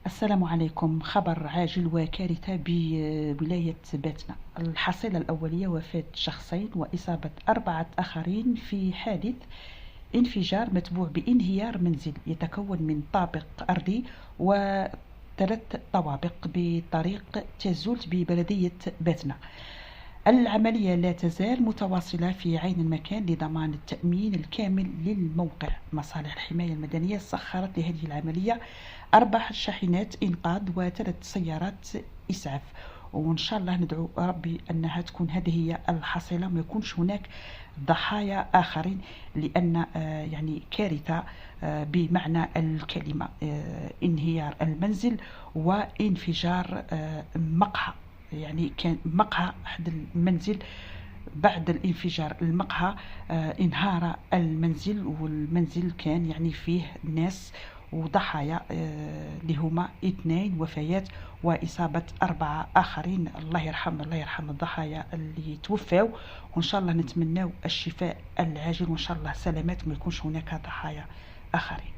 السلام عليكم. خبر عاجل وكارثة بولاية باتنا. الحصيلة الأولية: وفاة شخصين وإصابة 4 آخرين في حادث انفجار متبوع بانهيار منزل يتكون من طابق أرضي وثلاث طوابق بطريق تازولت ببلدية باتنا. العملية لا تزال متواصلة في عين المكان لضمان التأمين الكامل للموقع. مصالح الحماية المدنية سخرت لهذه العملية 4 شاحنات إنقاذ و3 سيارات إسعاف، وإن شاء الله ندعو ربي أنها تكون هذه هي الحصيلة، ما يكونش هناك ضحايا آخرين، لأن يعني كارثة بمعنى الكلمة. انهيار المنزل وانفجار مقهى، يعني كان مقهى أحد المنزل. بعد الانفجار المقهى انهار المنزل، والمنزل كان يعني فيه ناس وضحايا اللي هما 2 وفيات وإصابة 4 آخرين. الله يرحم الضحايا اللي توفاو، وإن شاء الله نتمناو الشفاء العاجل، وإن شاء الله سلامات، ما يكونش هناك ضحايا آخرين.